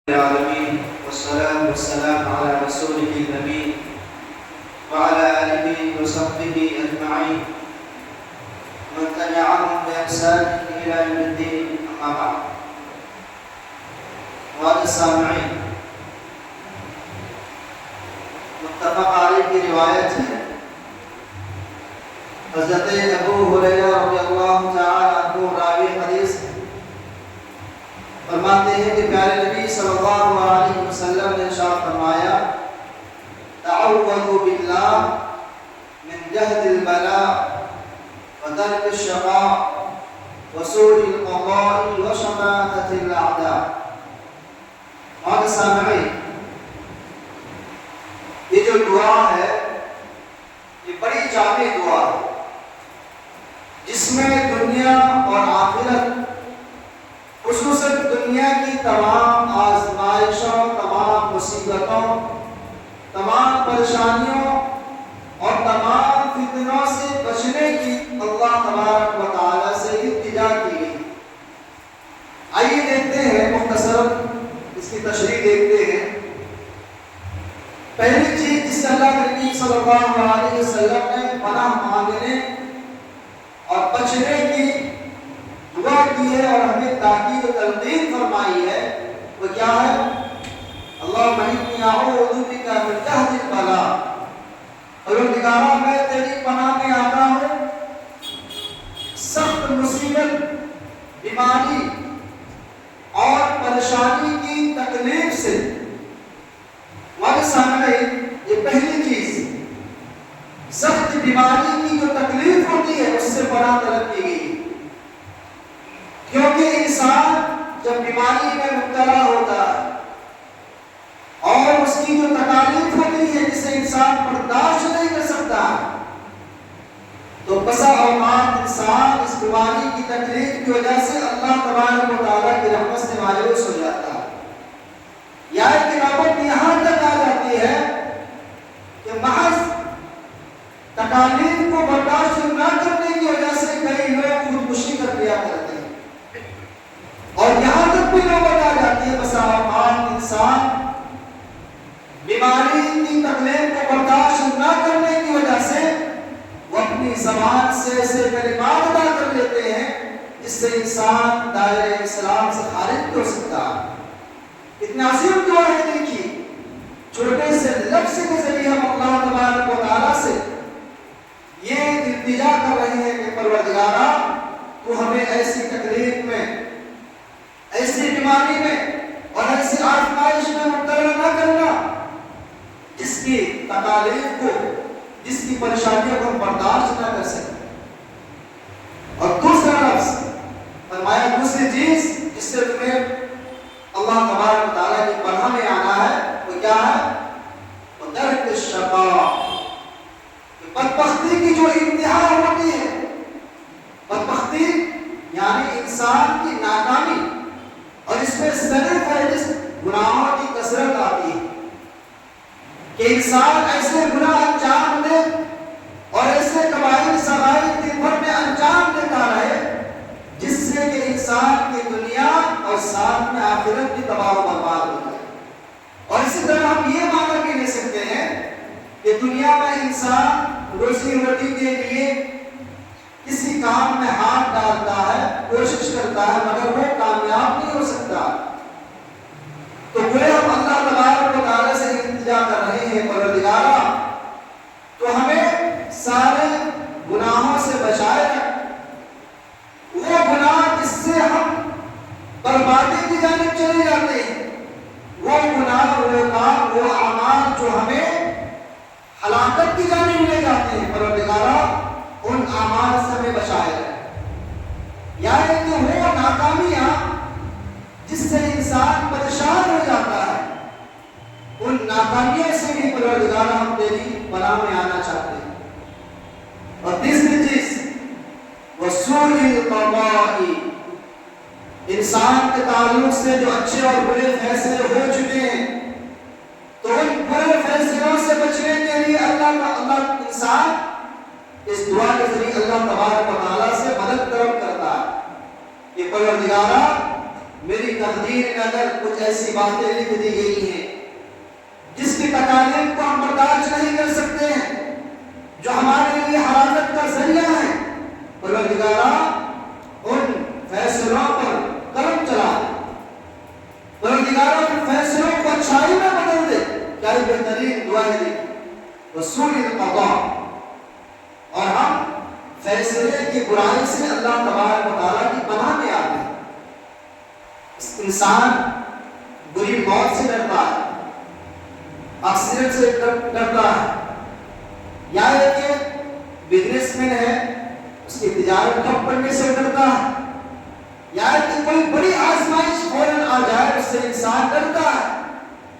العالمين والصلاة والسلام على رسوله النبي وعلى آله وصحبه أجمعين من تبعهم بإحسان إلى يوم الدين أما بعد. وعلى السامعين متفق علیہ کی روایت ہے، حضرت ابو ہریرہ رضی اللہ تعالی عنہ راوی حدیث فرماتے ہیں کہ پیارے نبی صلی اللہ علیہ وسلم نے ارشاد فرمایا، تعوذوا باللہ من جہد البلاء ودرک الشقاء وسوء القضاء وشماتة الاعداء. اور سامعین، یہ جو دعا ہے یہ بڑی جامع دعا ہے جس میں دنیا اور آخرت، خصوصاً دنیا کی تمام آزمائشوں، تمام مصیبتوں، تمام پریشانیوں اور تمام فتنوں سے بچنے کی اللہ تبارک و تعالی سے التجا کی گئی. آئیے دیکھتے ہیں، مختصر اس کی تشریح دیکھتے ہیں. پہلی چیز جس سے اللہ کے نبی صلی اللہ علیہ وسلم نے پناہ مانگنے اور بچنے کی دعا کی ہے اور ہمیں تاکید و تلقین فرمائی ہے، وہ کیا ہے؟ اللہم انی اعوذ بک من جہد البلاء. پروردگارا، میں تیری پناہ میں آتا ہوں سخت مصیبت، بیماری اور پریشانی کی تکلیف سے. ہمارے سامنے یہ پہلی چیز، سخت بیماری کی جو تکلیف ہوتی ہے اس سے پناہ طلب کی گئی، کیونکہ انسان جب بیماری میں مبتلا ہوتا ہے اور اس کی جو تکالیف ہوتی ہے جسے انسان برداشت نہیں کر سکتا، تو بسا اوقات انسان اس بیماری کی تکلیف کی وجہ سے اللہ تبارک و تعالیٰ کی رحمت سے مایوس ہو جاتا ہے، یا ایک نوبت یہاں تک آ جاتی ہے کہ محض تکالیف کو برداشت نہ کرنے کی وجہ سے کئی لوگ خودکشی کر لیا کرتے ہیں، اور یہاں تک بھی نوبت آ جاتی ہے بسا اوقات انسان بیماری کی تکلیف کو برداشت نہ کرنے کی وجہ سے وہ اپنی زبان سے ایسے کلمات ادا کر لیتے ہیں جس سے انسان دائرہ اسلام سے خارج بھی ہو سکتا ہے. اتنا عظیم دعا ہے. دیکھیے، چھوٹے سے لفظ کے ذریعے ہم اللہ تبارک و تعالیٰ سے یہ التجا کر رہے ہیں کہ پروردگارا، تو ہمیں ایسی تکلیف میں، ایسی بیماری میں اور ایسی آزمائش میں مبتلا نہ کرنا جس کی تکالیف کو، جس کی پریشانیوں کو ہم برداشت نہ کر سکیں. اور دوسرا لفظ فرمایا، دوسری چیز جس سے تمہیں اللہ تبارک و تعالیٰ کی پناہ میں آنا ہے وہ کیا ہے؟ وہ درک الشقاء. بدبختی کی جو انتہا ہوتی ہے، بدبختی یعنی انسان کی ناکامی، اور اس میں صرف ہے جس گناہوں کی کثرت آتی ہے کہ انسان ایسے گناہ انجام دے اور ایسے کبائر صغائر دن بھر میں انجام دیتا رہے جس سے کہ انسان کی دنیا اور ساتھ میں آخرت بھی تباہ و برباد ہو جائے. اور اسی طرح ہم یہ معنی بھی لے سکتے ہیں کہ دنیا میں انسان روزی روٹی کے لیے کسی کام میں ہاتھ ڈالتا ہے، کوشش کرتا ہے، مگر وہ کامیاب نہیں ہو سکتا. تو وہ ہم اللہ تبارک و تعالیٰ سے التجا کر رہے ہیں، پروردگارا تو ہمیں سارے گناہوں سے بچائے رکھ، وہ گناہ جس سے ہم بربادی کی جانب چلے جاتے ہیں، وہ گناہ، وہ کام، وہ اعمال جو ہمیں ہلاکت کی جانب لے جاتے ہیں، پروردگارا ان اعمال سے ہمیں بچائے رکھ. یعنی کہ وہ ناکامیاں جس سے انسان پریشان ہو جاتا ہے، ان ناکامیوں سے بھی پروردگارا ہم تیری پناہ میں آنا چاہتے ہیں. اور تیسری چیز، وسوء القضاء. انسان کے تعلق سے جو اچھے اور برے فیصلے ہو چکے ہیں، تو ان برے فیصلوں سے بچنے کے لیے اللہ انسان اس دعا کے ذریعے اللہ تبارک و تعالیٰ سے مدد طلب کرتا ہے کہ پروردگارا، میری تقدیر میں اگر کچھ ایسی باتیں لکھ دی گئی ہیں جس کی تکالیف کو ہم برداشت نہیں کر سکتے ہیں، جو ہمارے لیے حرارت کا ذریعہ ہے، پروردگارا ان فیصلوں پر کرم چلا دے، پروردگارا ان فیصلوں کو اچھائی میں بدل دے۔ کیا یہ بہترین دعا ہے رسول القضاء، اور ہم فیصلے کی برائی سے اللہ تبارک و تعالیٰ کی پناہ میں آتے ہیں۔ انسان بری موت سے ڈرتا ہے، ایکسیڈنٹ سے ڈرتا ہے، یا کہ بزنس مین ہے اس کی تجارت ٹھپ پڑنے سے ڈرتا ہے، یا کہ کوئی بڑی آزمائش فوراً آ جائے اس سے انسان ڈرتا ہے۔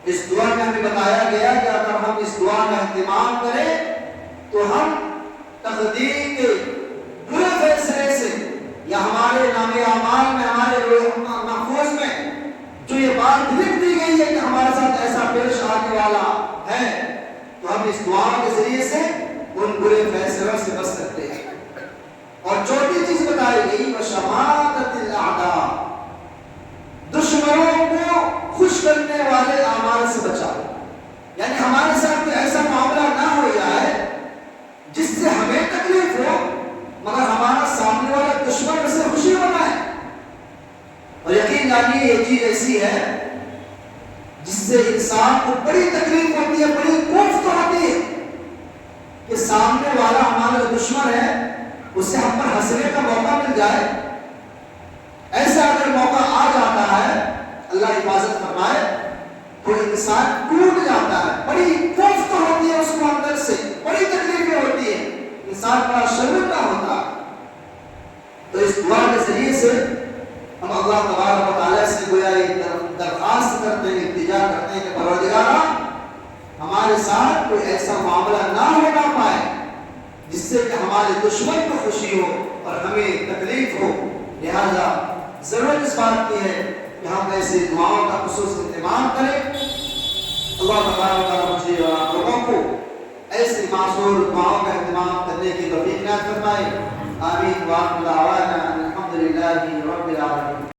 اس دعا میں ہمیں بتایا گیا کہ اگر ہم اس دعا کا اہتمام کریں تو ہم تقدیر کے برے فیصلے سے یا ہمارے نام اعمال میں، ہمارے محفوظ میں جو یہ بات لکھ دی گئی ہے کہ ہمارے ساتھ ایسا پیش آنے والا ہے، تو ہم اس دعا کے ذریعے سے ان برے فیصلوں سے بچ سکتے ہیں۔ اور چوتھی چیز بتائی گئی وشماتۃ الاعداء، دشمنوں کو خوش کرنے والے اعمال سے بچاؤ، یعنی ہمارے ساتھ کوئی ایسا معاملہ نہ ہو جائے جس سے ہمیں تکلیف ہو مگر ہمارا سامنے والا دشمن سے خوشی منائے۔ اور یقین جانیے یہ چیز ایسی ہے جس سے انسان کو بڑی تکلیف ہوتی ہے، بڑی کوفت ہوتی ہے کہ سامنے والا ہمارا جو دشمن ہے اسے ہم پر ہنسنے کا موقع مل جائے۔ ایسا اگر موقع آ جاتا ہے، اللہ حفاظت فرمائے، تو انسان ٹوٹ جاتا ہے، بڑی کوفت ہوتی ہے اس کو اندر سے، بڑی تکلیفیں ہوتی ہیں، انسان بڑا شرمندہ ہوتا ہے۔ تو اس دعا کے ذریعے سے ہم اللہ تبارک و تعالیٰ سے گویا یہ درخواست کرتے ہیں، التجا کرتے ہیں کہ پروردگارا ہمارے ساتھ کوئی ایسا معاملہ نہ ہونا پائے جس سے کہ ہمارے دشمن کو خوشی ہو اور ہمیں تکلیف ہو۔ لہذا ضرورت اس بات کی ہے کہ ہم ایسے دعاؤں کا خصوص اہتمام کریں۔ اللہ تبارک و تعالیٰ مجھے اور آپ لوگوں کو ایسی معصور دعاؤں کا اہتمام کرنے کی توفیق عطا فرمائے۔ آمین۔ وآخر دعوانا الحمد للہ رب العالمین۔